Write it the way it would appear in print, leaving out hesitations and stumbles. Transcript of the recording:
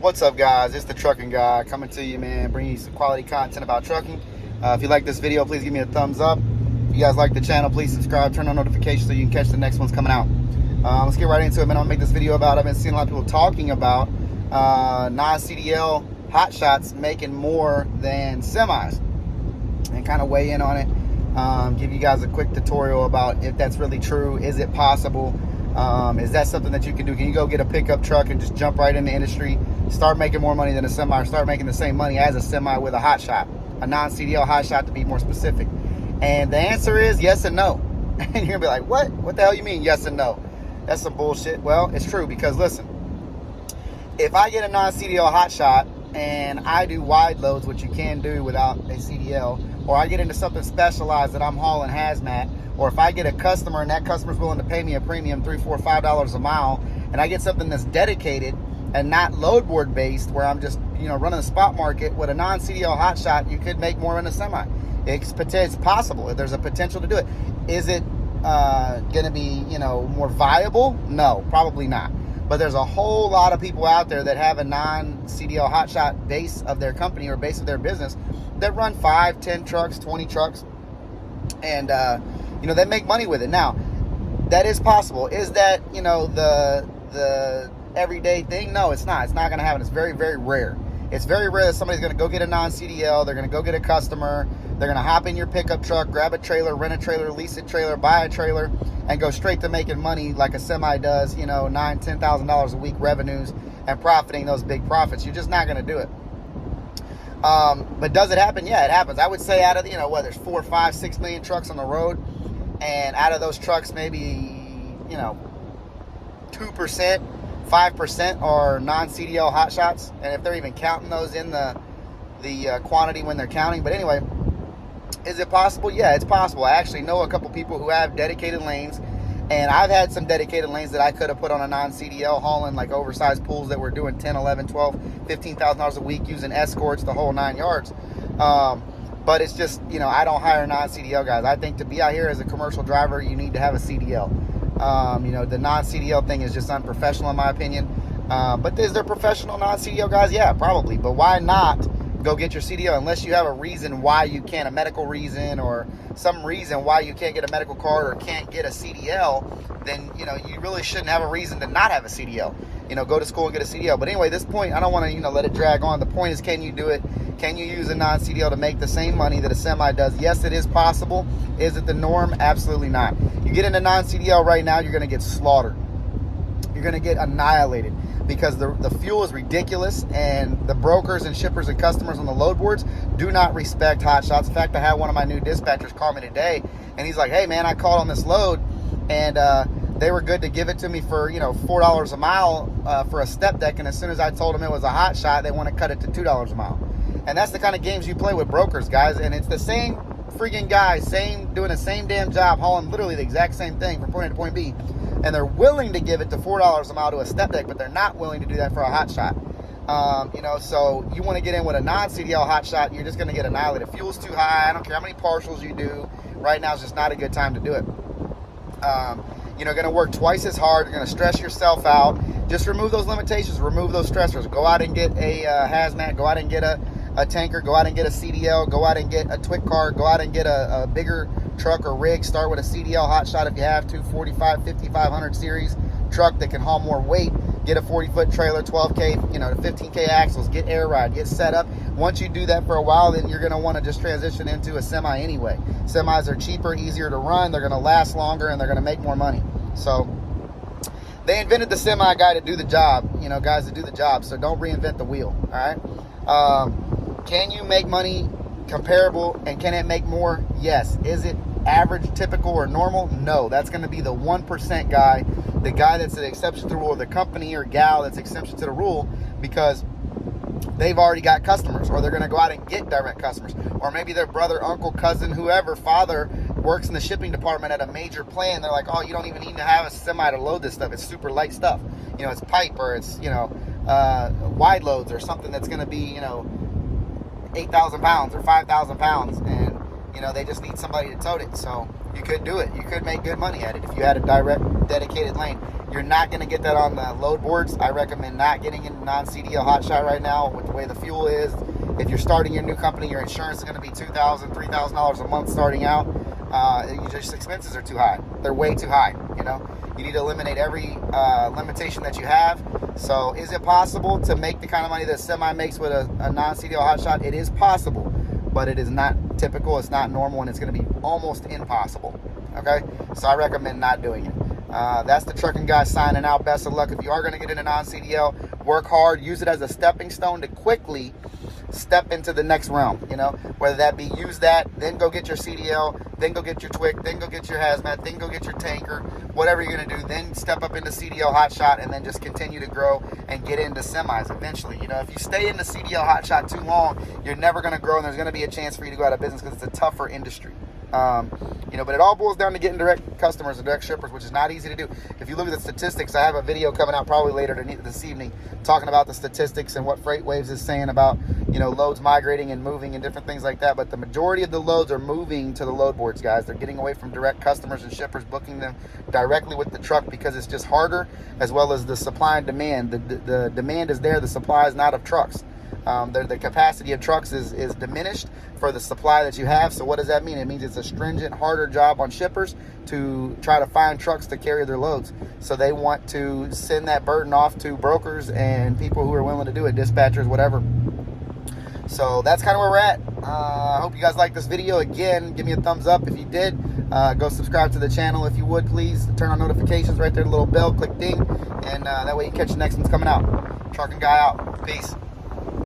What's up, guys? It's the trucking guy coming to you, man, bringing you some quality content about trucking. If you like this video, please give me a thumbs up. If you guys like the channel, please subscribe, turn on notifications so you can catch the next ones coming out. Let's get right into it, man. I'm gonna make this video about, I've been seeing a lot of people talking about non-CDL Hotshots making more than semis, and kind of weigh in on it. Give you guys a quick tutorial about if that's really true. Is it possible? Is that something that you can do? Can you go get a pickup truck and just jump right in the industry, start making more money than a semi, or start making the same money as a semi with a hotshot, a non-CDL hotshot to be more specific? And the answer is yes and no. And you're gonna be like, what? What the hell you mean yes and no? That's some bullshit. Well, it's true, because listen, if I get a non-CDL hotshot and I do wide loads, which you can do without a CDL, or I get into something specialized that I'm hauling hazmat, or if I get a customer and that customer's willing to pay me a premium, $3, $4, $5 a mile, and I get something that's dedicated and not load board based, where I'm just, running the spot market with a non-CDL hotshot, you could make more than a semi. It's possible. There's a potential to do it. Is it going to be, more viable? No, probably not. But there's a whole lot of people out there that have a non-CDL hotshot base of their company or base of their business that run 5, 10 trucks, 20 trucks, and they make money with it. Now, that is possible. Is that, the everyday thing? No, it's not. It's not going to happen. It's very, very rare. It's very rare that somebody's going to go get a non-CDL. They're going to go get a customer. They're going to hop in your pickup truck, grab a trailer, rent a trailer, lease a trailer, buy a trailer, and go straight to making money like a semi does, $9,000, $10,000 a week revenues and profiting those big profits. You're just not going to do it. But does it happen? Yeah, it happens. I would say out of, there's 4, 5, 6 million trucks on the road, and out of those trucks, maybe, 2%, 5% are non-CDL hotshots, and if they're even counting those in the quantity when they're counting. But anyway, is it possible? Yeah, it's possible. I actually know a couple people who have dedicated lanes, and I've had some dedicated lanes that I could have put on a non-CDL, hauling like oversized pools that were doing 10, 11, 12, $15,000 a week, using escorts, the whole 9 yards. But it's just, I don't hire non-CDL guys. I think to be out here as a commercial driver, you need to have a CDL. The non-CDL thing is just unprofessional in my opinion. But is there professional non-CDL guys? Yeah, probably. But why not go get your CDL unless you have a reason why you can't, a medical reason or some reason why you can't get a medical card or can't get a CDL? Then, you really shouldn't have a reason to not have a CDL. Go to school and get a CDL. But anyway, this point, I don't want to, let it drag on. The point is, can you do it? Can you use a non-CDL to make the same money that a semi does? Yes, it is possible. Is it the norm? Absolutely not. You get into non-CDL right now, you're going to get slaughtered. You're going to get annihilated because the fuel is ridiculous, and the brokers and shippers and customers on the load boards do not respect hotshots. In fact, I had one of my new dispatchers call me today, and he's like, hey, man, I called on this load, and they were good to give it to me for, $4 a mile for a step deck, and as soon as I told them it was a hotshot, they want to cut it to $2 a mile. And that's the kind of games you play with brokers, guys. And it's the same freaking guy, doing the same damn job, hauling literally the exact same thing from point A to point B. And they're willing to give it to $4 a mile to a step deck, but they're not willing to do that for a hot shot. So you want to get in with a non-CDL hot shot, you're just going to get annihilated. Fuel's too high. I don't care how many partials you do. Right now is just not a good time to do it. Going to work twice as hard. You're going to stress yourself out. Just remove those limitations. Remove those stressors. Go out and get a hazmat. Go out and get a tanker, go out and get a CDL, go out and get a twit car, go out and get a bigger truck or rig. Start with a CDL hotshot if you have to, 45, 5500 series truck that can haul more weight. Get a 40-foot trailer, 12K, to 15K axles, get air ride, get set up. Once you do that for a while, then you're going to want to just transition into a semi anyway. Semis are cheaper, easier to run, they're going to last longer, and they're going to make more money. So they invented the semi guy to do the job, guys to do the job. So don't reinvent the wheel, all right? Can you make money comparable, and can it make more? Yes. Is it average, typical, or normal? No. That's going to be the 1% guy, the guy that's an exception to the rule, the company or gal that's exception to the rule because they've already got customers, or they're going to go out and get direct customers, or maybe their brother, uncle, cousin, whoever, father works in the shipping department at a major plant. They're like, oh, you don't even need to have a semi to load this stuff. It's super light stuff. It's pipe, or it's, wide loads, or something that's going to be, 8,000 pounds or 5,000 pounds, and they just need somebody to tote it. So you could do it. You could make good money at it if you had a direct dedicated lane. You're not going to get that on the load boards. I recommend not getting into non-CDL Hotshot right now with the way the fuel is. If you're starting your new company, your insurance is going to be $2,000, $3,000 a month starting out. Your expenses are too high. They're way too high. You know, you need to eliminate every limitation that you have. So, is it possible to make the kind of money that semi makes with a non-CDL Hotshot? It is possible, but it is not typical. It's not normal, and it's going to be almost impossible. Okay, so I recommend not doing it. That's the trucking guy signing out. Best of luck. If you are going to get into non-CDL, work hard. Use it as a stepping stone to quickly step into the next realm. You know, whether that be use that, then go get your CDL, then go get your TWIC, then go get your hazmat, then go get your tanker, whatever you're going to do. Then step up into CDL Hotshot, and then just continue to grow and get into semis eventually. You know, if you stay in the CDL Hotshot too long, you're never going to grow, and there's going to be a chance for you to go out of business because it's a tougher industry. You know, but it all boils down to getting direct customers and direct shippers, which is not easy to do. If you look at the statistics, I have a video coming out probably later this evening talking about the statistics and what FreightWaves is saying about, you know, loads migrating and moving and different things like that. But the majority of the loads are moving to the load boards, guys. They're getting away from direct customers and shippers, booking them directly with the truck because it's just harder, as well as the supply and demand. The demand is there. The supply is not of trucks. The capacity of trucks is diminished for the supply that you have. So what does that mean? It means it's a stringent, harder job on shippers to try to find trucks to carry their loads. So they want to send that burden off to brokers and people who are willing to do it, dispatchers, whatever. So that's kind of where we're at. I hope you guys like this video. Again, give me a thumbs up if you did. Go subscribe to the channel if you would, please. Turn on notifications right there, the little bell, click ding, and that way you catch the next one's coming out. Trucking guy out. Peace.